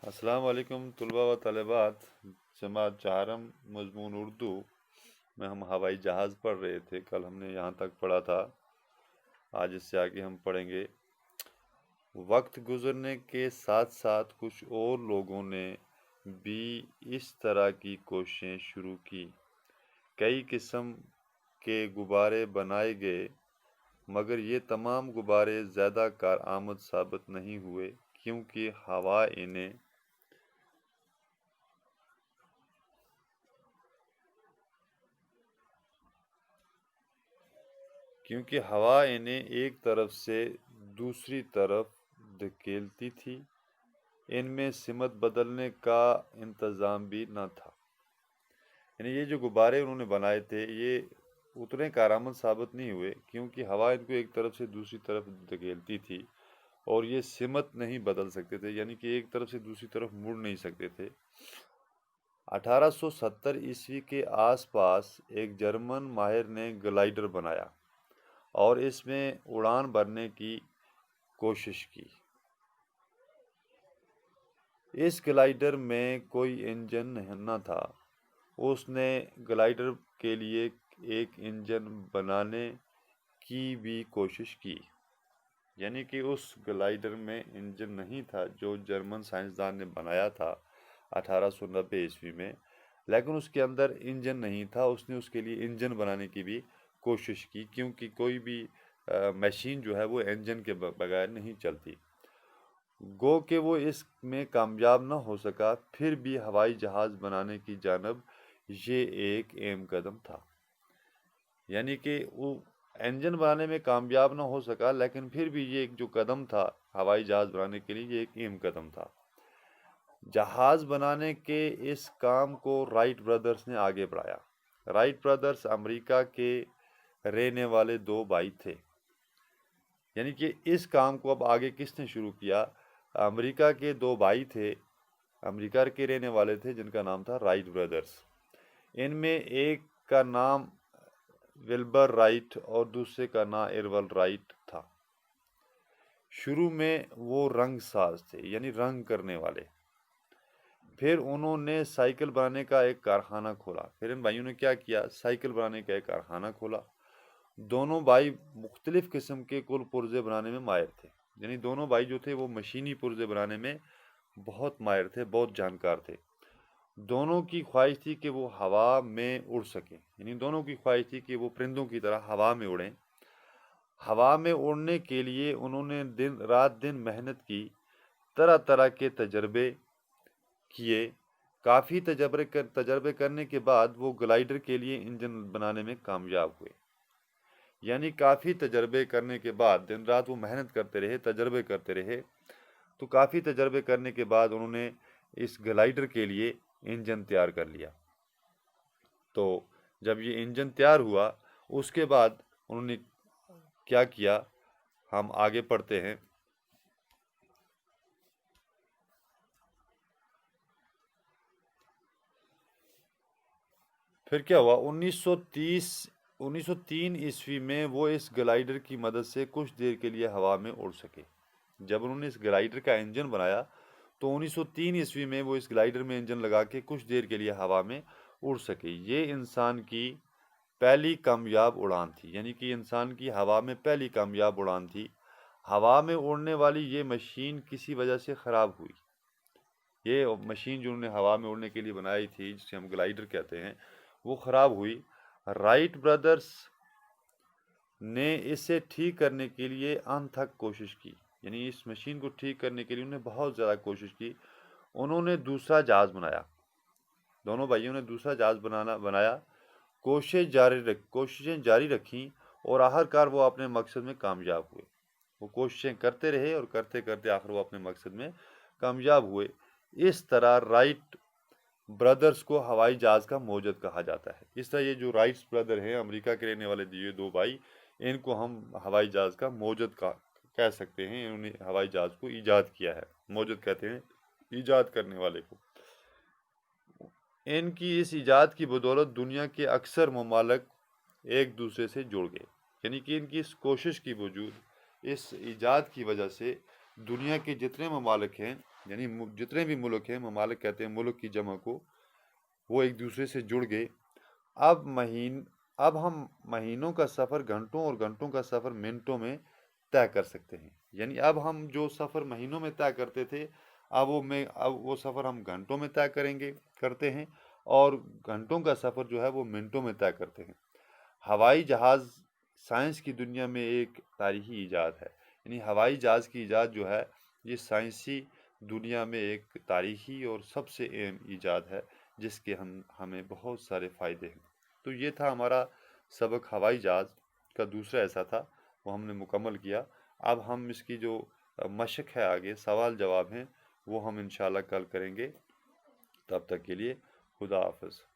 السلام علیکم طلباء و طالبات۔ جماعت چہارم مضمون اردو میں ہم ہوائی جہاز پڑھ رہے تھے۔ کل ہم نے یہاں تک پڑھا تھا، آج اس سے آگے ہم پڑھیں گے۔ وقت گزرنے کے ساتھ ساتھ کچھ اور لوگوں نے بھی اس طرح کی کوششیں شروع کی۔ کئی قسم کے غبارے بنائے گئے، مگر یہ تمام غبارے زیادہ کارآمد ثابت نہیں ہوئے کیونکہ ہوا انہیں ایک طرف سے دوسری طرف دھکیلتی تھی۔ ان میں سمت بدلنے کا انتظام بھی نہ تھا۔ یعنی یہ جو غبارے انہوں نے بنائے تھے یہ اتنے کارآمد ثابت نہیں ہوئے کیونکہ ہوا ان کو ایک طرف سے دوسری طرف دھکیلتی تھی اور یہ سمت نہیں بدل سکتے تھے، یعنی کہ ایک طرف سے دوسری طرف مڑ نہیں سکتے تھے۔ 1870 کے آس پاس ایک جرمن ماہر نے گلائیڈر بنایا اور اس میں اڑان بھرنے کی کوشش کی۔ اس گلائیڈر میں کوئی انجن نہ تھا۔ اس نے گلائیڈر کے لیے ایک انجن بنانے کی بھی کوشش کی، یعنی کہ اس گلائیڈر میں انجن نہیں تھا جو جرمن سائنسدان نے بنایا تھا 1890 میں، لیکن اس کے اندر انجن نہیں تھا۔ اس نے اس کے لیے انجن بنانے کی بھی کوشش کی کیونکہ کوئی بھی مشین جو ہے وہ انجن کے بغیر نہیں چلتی۔ گو کہ وہ اس میں کامیاب نہ ہو سکا، پھر بھی ہوائی جہاز بنانے کی جانب یہ ایک اہم قدم تھا۔ یعنی کہ وہ انجن بنانے میں کامیاب نہ ہو سکا، لیکن پھر بھی یہ ایک جو قدم تھا ہوائی جہاز بنانے کے لیے، یہ ایک اہم قدم تھا۔ جہاز بنانے کے اس کام کو رائٹ برادرز نے آگے بڑھایا۔ رائٹ برادرز امریکہ کے رہنے والے دو بھائی تھے۔ یعنی کہ اس کام کو اب آگے کس نے شروع کیا؟ امریکہ کے دو بھائی تھے، امریکہ کے رہنے والے تھے، جن کا نام تھا رائٹ برادرز۔ ان میں ایک کا نام ولبر رائٹ اور دوسرے کا نام ارول رائٹ تھا۔ شروع میں وہ رنگ ساز تھے، یعنی رنگ کرنے والے۔ پھر انہوں نے سائیکل بنانے کا ایک کارخانہ کھولا۔ پھر ان بھائیوں نے کیا کیا؟ سائیکل بنانے کا ایک کارخانہ کھولا۔ دونوں بھائی مختلف قسم کے کل پرزے بنانے میں ماہر تھے، یعنی دونوں بھائی جو تھے وہ مشینی پرزے بنانے میں بہت ماہر تھے، بہت جانکار تھے۔ دونوں کی خواہش تھی کہ وہ ہوا میں اڑ سکیں، یعنی دونوں کی خواہش تھی کہ وہ پرندوں کی طرح ہوا میں اڑیں۔ ہوا میں اڑنے کے لیے انہوں نے رات دن محنت کی، طرح طرح کے تجربے کیے۔ کافی تجربے کرنے کے بعد وہ گلائیڈر کے لیے انجن بنانے میں کامیاب ہوئے۔ یعنی کافی تجربے کرنے کے بعد دن رات وہ محنت کرتے رہے، تجربے کرتے رہے، تو کافی تجربے کرنے کے بعد انہوں نے اس گلائیڈر کے لیے انجن تیار کر لیا۔ تو جب یہ انجن تیار ہوا اس کے بعد انہوں نے کیا کیا، ہم آگے پڑھتے ہیں۔ پھر کیا ہوا؟ 1903 میں وہ اس گلائیڈر کی مدد سے کچھ دیر کے لیے ہوا میں اڑ سکے۔ جب انہوں نے اس گلائیڈر کا انجن بنایا تو 1903 میں وہ اس گلائیڈر میں انجن لگا کے کچھ دیر کے لیے ہوا میں اڑ سکے۔ یہ انسان کی پہلی کامیاب اڑان تھی، یعنی کہ انسان کی ہوا میں پہلی کامیاب اڑان تھی۔ ہوا میں اڑنے والی یہ مشین کسی وجہ سے خراب ہوئی۔ یہ مشین جو انہوں نے ہوا میں اڑنے کے لیے بنائی تھی، جسے ہم گلائیڈر کہتے ہیں، وہ خراب ہوئی۔ رائٹ برادرز نے اسے ٹھیک کرنے کے لیے انتھک کوشش کی، یعنی اس مشین کو ٹھیک کرنے کے لیے انہوں نے بہت زیادہ کوشش کی۔ انہوں نے دوسرا جہاز بنایا، دونوں بھائیوں نے دوسرا جہاز بنایا، کوششیں جاری رکھیں اور آخرکار وہ اپنے مقصد میں کامیاب ہوئے۔ وہ کوششیں کرتے رہے اور کرتے کرتے آخر وہ اپنے مقصد میں کامیاب ہوئے۔ اس طرح رائٹ برادرز کو ہوائی جہاز کا موجد کہا جاتا ہے۔ اس طرح یہ جو رائٹس برادر ہیں، امریکہ کے رہنے والے یہ دو بھائی، ان کو ہم ہوائی جہاز کا موجد کہہ سکتے ہیں۔ انہوں نے ہوائی جہاز کو ایجاد کیا ہے، موجد کہتے ہیں ایجاد کرنے والے کو۔ ان کی اس ایجاد کی بدولت دنیا کے اکثر ممالک ایک دوسرے سے جڑ گئے، یعنی کہ ان کی اس کوشش کی وجود، اس ایجاد کی وجہ سے دنیا کے جتنے ممالک ہیں یعنی جتنے بھی ملک ہیں، ممالک کہتے ہیں ملک کی جمع کو، وہ ایک دوسرے سے جڑ گئے۔ اب ہم مہینوں کا سفر گھنٹوں اور گھنٹوں کا سفر منٹوں میں طے کر سکتے ہیں۔ یعنی اب ہم جو سفر مہینوں میں طے کرتے تھے، اب وہ سفر ہم گھنٹوں میں طے کرتے ہیں، اور گھنٹوں کا سفر جو ہے وہ منٹوں میں طے کرتے ہیں۔ ہوائی جہاز سائنس کی دنیا میں ایک تاریخی ایجاد ہے۔ یعنی ہوائی جہاز کی ایجاد جو ہے یہ سائنسی دنیا میں ایک تاریخی اور سب سے اہم ایجاد ہے، جس کے ہمیں بہت سارے فائدے ہیں۔ تو یہ تھا ہمارا سبق ہوائی جہاز کا دوسرا ایسا تھا، وہ ہم نے مکمل کیا۔ اب ہم اس کی جو مشق ہے، آگے سوال جواب ہیں، وہ ہم انشاءاللہ کل کریں گے۔ تب تک کے لیے خدا حافظ۔